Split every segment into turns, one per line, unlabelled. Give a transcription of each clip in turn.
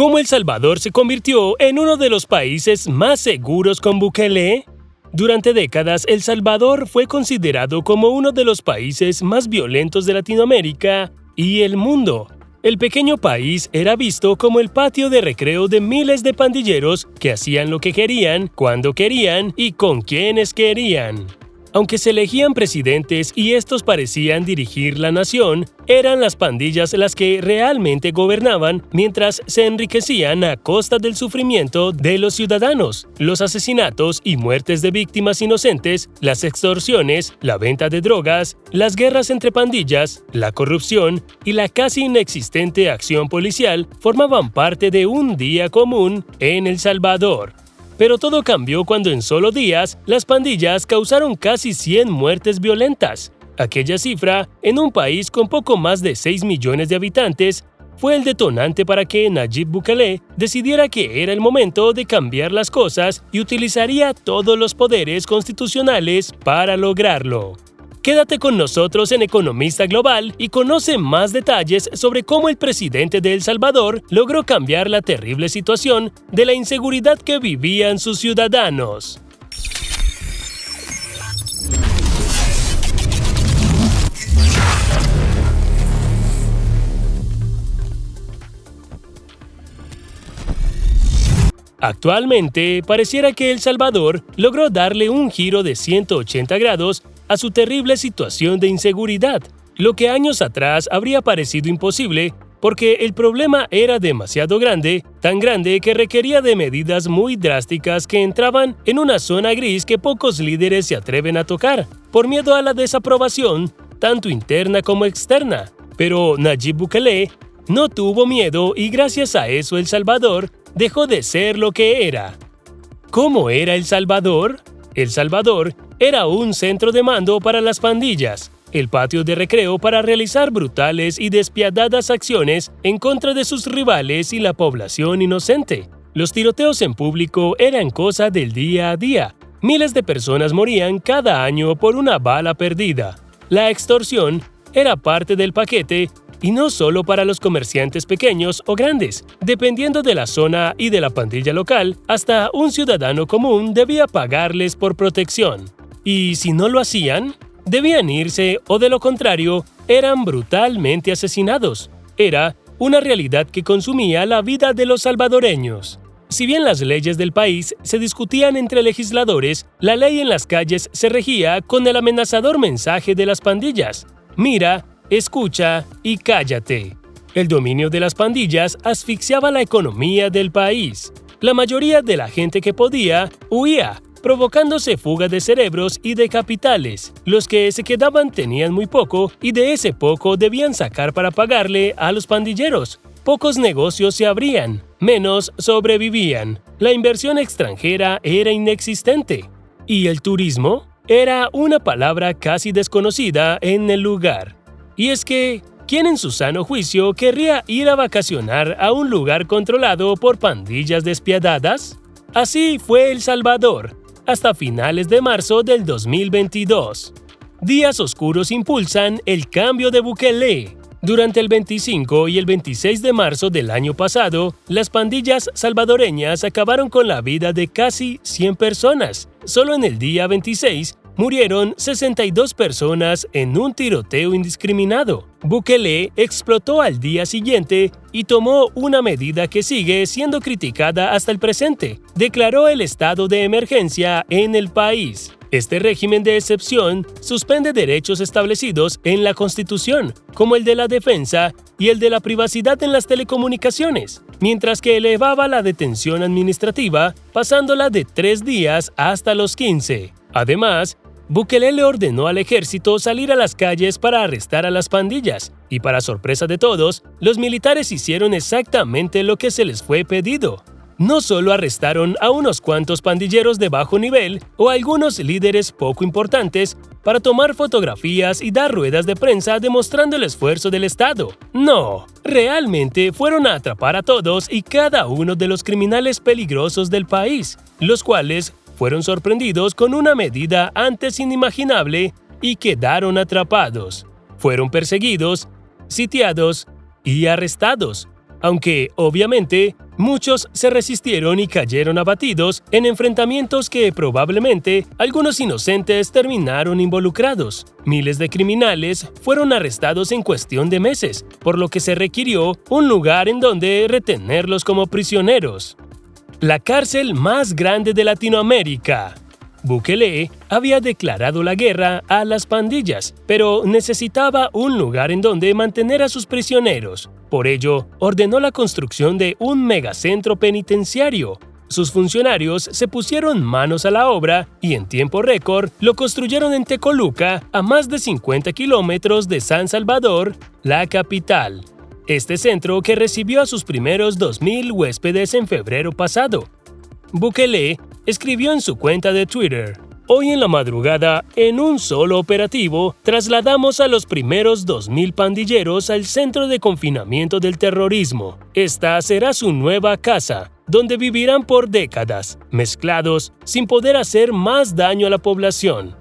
¿Cómo El Salvador se convirtió en uno de los países más seguros con Bukele? Durante décadas, El Salvador fue considerado como uno de los países más violentos de Latinoamérica y el mundo. El pequeño país era visto como el patio de recreo de miles de pandilleros que hacían lo que querían, cuando querían y con quienes querían. Aunque se elegían presidentes y estos parecían dirigir la nación, eran las pandillas las que realmente gobernaban mientras se enriquecían a costa del sufrimiento de los ciudadanos, los asesinatos y muertes de víctimas inocentes, las extorsiones, la venta de drogas, las guerras entre pandillas, la corrupción y la casi inexistente acción policial formaban parte de un día común en El Salvador. Pero todo cambió cuando en solo días las pandillas causaron casi 100 muertes violentas. Aquella cifra, en un país con poco más de 6 millones de habitantes, fue el detonante para que Nayib Bukele decidiera que era el momento de cambiar las cosas y utilizaría todos los poderes constitucionales para lograrlo. Quédate con nosotros en Economista Global y conoce más detalles sobre cómo el presidente de El Salvador logró cambiar la terrible situación de la inseguridad que vivían sus ciudadanos. Actualmente, pareciera que El Salvador logró darle un giro de 180 grados a su terrible situación de inseguridad, lo que años atrás habría parecido imposible porque el problema era demasiado grande, tan grande que requería de medidas muy drásticas que entraban en una zona gris que pocos líderes se atreven a tocar, por miedo a la desaprobación, tanto interna como externa. Pero Nayib Bukele no tuvo miedo y gracias a eso El Salvador dejó de ser lo que era. ¿Cómo era El Salvador? El Salvador era un centro de mando para las pandillas, el patio de recreo para realizar brutales y despiadadas acciones en contra de sus rivales y la población inocente. Los tiroteos en público eran cosa del día a día. Miles de personas morían cada año por una bala perdida. La extorsión era parte del paquete y no solo para los comerciantes pequeños o grandes. Dependiendo de la zona y de la pandilla local, hasta un ciudadano común debía pagarles por protección. Y si no lo hacían, debían irse o de lo contrario, eran brutalmente asesinados. Era una realidad que consumía la vida de los salvadoreños. Si bien las leyes del país se discutían entre legisladores, la ley en las calles se regía con el amenazador mensaje de las pandillas: mira, escucha y cállate. El dominio de las pandillas asfixiaba la economía del país. La mayoría de la gente que podía huía, provocándose fuga de cerebros y de capitales. Los que se quedaban tenían muy poco y de ese poco debían sacar para pagarle a los pandilleros. Pocos negocios se abrían, menos sobrevivían. La inversión extranjera era inexistente. ¿Y el turismo? Era una palabra casi desconocida en el lugar. Y es que, ¿quién en su sano juicio querría ir a vacacionar a un lugar controlado por pandillas despiadadas? Así fue El Salvador, hasta finales de marzo del 2022. Días oscuros impulsan el cambio de Bukele. Durante el 25 y el 26 de marzo del año pasado, las pandillas salvadoreñas acabaron con la vida de casi 100 personas. Solo en el día 26, murieron 62 personas en un tiroteo indiscriminado. Bukele explotó al día siguiente y tomó una medida que sigue siendo criticada hasta el presente. Declaró el estado de emergencia en el país. Este régimen de excepción suspende derechos establecidos en la Constitución, como el de la defensa y el de la privacidad en las telecomunicaciones, mientras que elevaba la detención administrativa, pasándola de 3 días hasta los 15. Además, Bukele le ordenó al ejército salir a las calles para arrestar a las pandillas, y para sorpresa de todos, los militares hicieron exactamente lo que se les fue pedido. No solo arrestaron a unos cuantos pandilleros de bajo nivel o a algunos líderes poco importantes para tomar fotografías y dar ruedas de prensa demostrando el esfuerzo del Estado. No, realmente fueron a atrapar a todos y cada uno de los criminales peligrosos del país, los cuales fueron sorprendidos con una medida antes inimaginable y quedaron atrapados. Fueron perseguidos, sitiados y arrestados, aunque, obviamente, Muchos se resistieron y cayeron abatidos en enfrentamientos que probablemente algunos inocentes terminaron involucrados. Miles de criminales fueron arrestados en cuestión de meses, por lo que se requirió un lugar en donde retenerlos como prisioneros. La cárcel más grande de Latinoamérica. Bukele había declarado la guerra a las pandillas, pero necesitaba un lugar en donde mantener a sus prisioneros. Por ello, ordenó la construcción de un megacentro penitenciario. Sus funcionarios se pusieron manos a la obra y en tiempo récord lo construyeron en Tecoluca, a más de 50 kilómetros de San Salvador, la capital. Este centro que recibió a sus primeros 2,000 huéspedes en febrero pasado. Bukele escribió en su cuenta de Twitter: "Hoy en la madrugada, en un solo operativo, trasladamos a los primeros 2,000 pandilleros al centro de confinamiento del terrorismo. Esta será su nueva casa, donde vivirán por décadas, mezclados, sin poder hacer más daño a la población".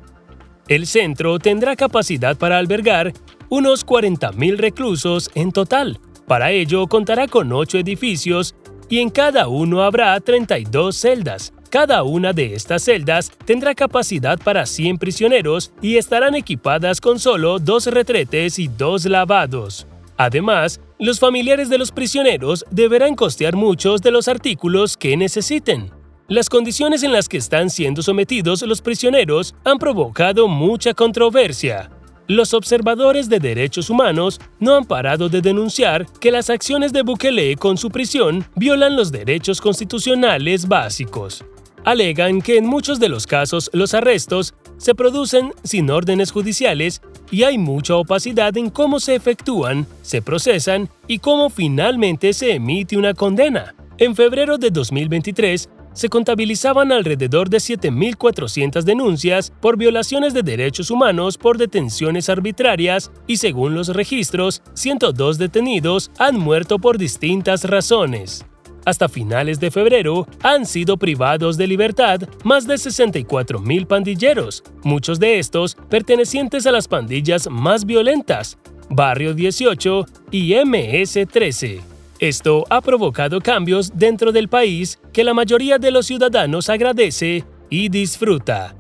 El centro tendrá capacidad para albergar unos 40,000 reclusos en total. Para ello, contará con 8 edificios y en cada uno habrá 32 celdas. Cada una de estas celdas tendrá capacidad para 100 prisioneros y estarán equipadas con solo 2 retretes y 2 lavados. Además, los familiares de los prisioneros deberán costear muchos de los artículos que necesiten. Las condiciones en las que están siendo sometidos los prisioneros han provocado mucha controversia. Los observadores de derechos humanos no han parado de denunciar que las acciones de Bukele con su prisión violan los derechos constitucionales básicos. Alegan que en muchos de los casos los arrestos se producen sin órdenes judiciales y hay mucha opacidad en cómo se efectúan, se procesan y cómo finalmente se emite una condena. En febrero de 2023, se contabilizaban alrededor de 7,400 denuncias por violaciones de derechos humanos por detenciones arbitrarias y según los registros, 102 detenidos han muerto por distintas razones. Hasta finales de febrero, han sido privados de libertad más de 64,000 pandilleros, muchos de estos pertenecientes a las pandillas más violentas, Barrio 18 y MS-13. Esto ha provocado cambios dentro del país que la mayoría de los ciudadanos agradece y disfruta.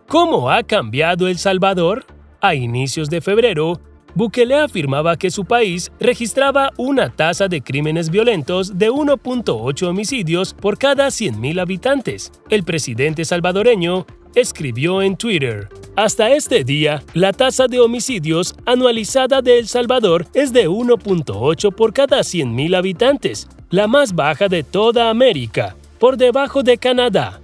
¿Cómo ha cambiado El Salvador? A inicios de febrero, Bukele afirmaba que su país registraba una tasa de crímenes violentos de 1.8 homicidios por cada 100,000 habitantes. El presidente salvadoreño escribió en Twitter: "Hasta este día, la tasa de homicidios anualizada de El Salvador es de 1.8 por cada 100,000 habitantes, la más baja de toda América, por debajo de Canadá".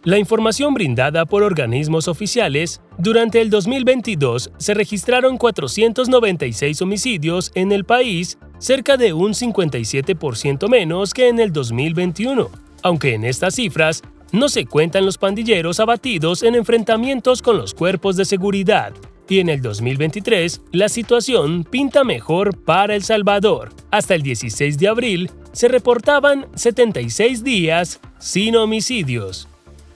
La información brindada por organismos oficiales: durante el 2022 se registraron 496 homicidios en el país, cerca de un 57% menos que en el 2021, aunque en estas cifras no se cuentan los pandilleros abatidos en enfrentamientos con los cuerpos de seguridad. Y en el 2023, la situación pinta mejor para El Salvador. Hasta el 16 de abril se reportaban 76 días sin homicidios.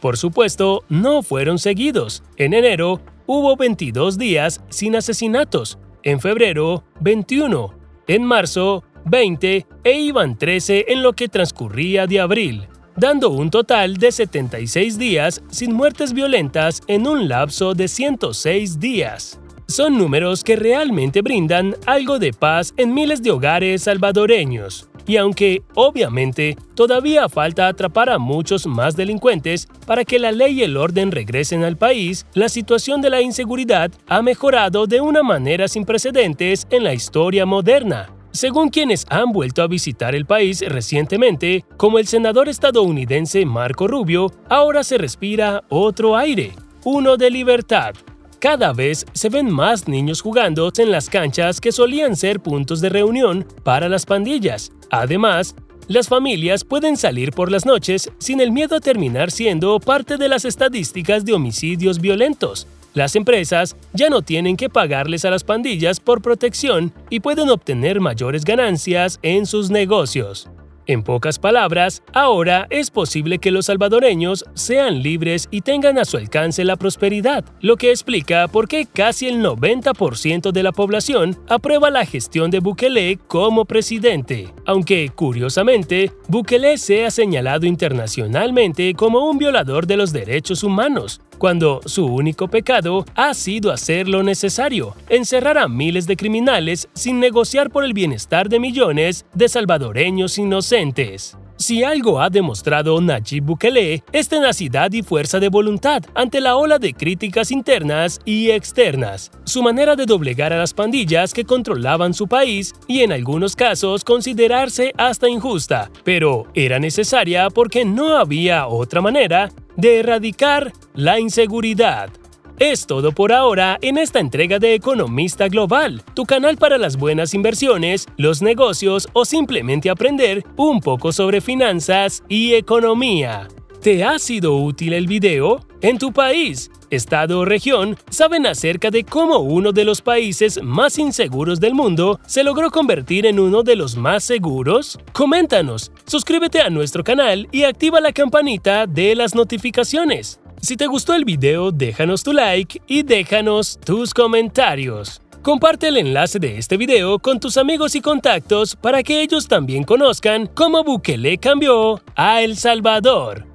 Por supuesto, no fueron seguidos. En enero hubo 22 días sin asesinatos, en febrero 21, en marzo 20 e iban 13 en lo que transcurría de abril, dando un total de 76 días sin muertes violentas en un lapso de 106 días. Son números que realmente brindan algo de paz en miles de hogares salvadoreños. Y aunque, obviamente, todavía falta atrapar a muchos más delincuentes para que la ley y el orden regresen al país, la situación de la inseguridad ha mejorado de una manera sin precedentes en la historia moderna. Según quienes han vuelto a visitar el país recientemente, como el senador estadounidense Marco Rubio, ahora se respira otro aire, uno de libertad. Cada vez se ven más niños jugando en las canchas que solían ser puntos de reunión para las pandillas. Además, las familias pueden salir por las noches sin el miedo a terminar siendo parte de las estadísticas de homicidios violentos. Las empresas ya no tienen que pagarles a las pandillas por protección y pueden obtener mayores ganancias en sus negocios. En pocas palabras, ahora es posible que los salvadoreños sean libres y tengan a su alcance la prosperidad, lo que explica por qué casi el 90% de la población aprueba la gestión de Bukele como presidente. Aunque, curiosamente, Bukele sea señalado internacionalmente como un violador de los derechos humanos, cuando su único pecado ha sido hacer lo necesario, encerrar a miles de criminales sin negociar por el bienestar de millones de salvadoreños inocentes. Si algo ha demostrado Nayib Bukele es tenacidad y fuerza de voluntad ante la ola de críticas internas y externas. Su manera de doblegar a las pandillas que controlaban su país y en algunos casos considerarse hasta injusta, pero era necesaria porque no había otra manera de erradicar la inseguridad. Es todo por ahora en esta entrega de Economista Global, tu canal para las buenas inversiones, los negocios o simplemente aprender un poco sobre finanzas y economía. ¿Te ha sido útil el video? ¿En tu país, estado o región saben acerca de cómo uno de los países más inseguros del mundo se logró convertir en uno de los más seguros? Coméntanos, suscríbete a nuestro canal y activa la campanita de las notificaciones. Si te gustó el video, déjanos tu like y déjanos tus comentarios. Comparte el enlace de este video con tus amigos y contactos para que ellos también conozcan cómo Bukele cambió a El Salvador.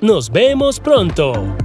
¡Nos vemos pronto!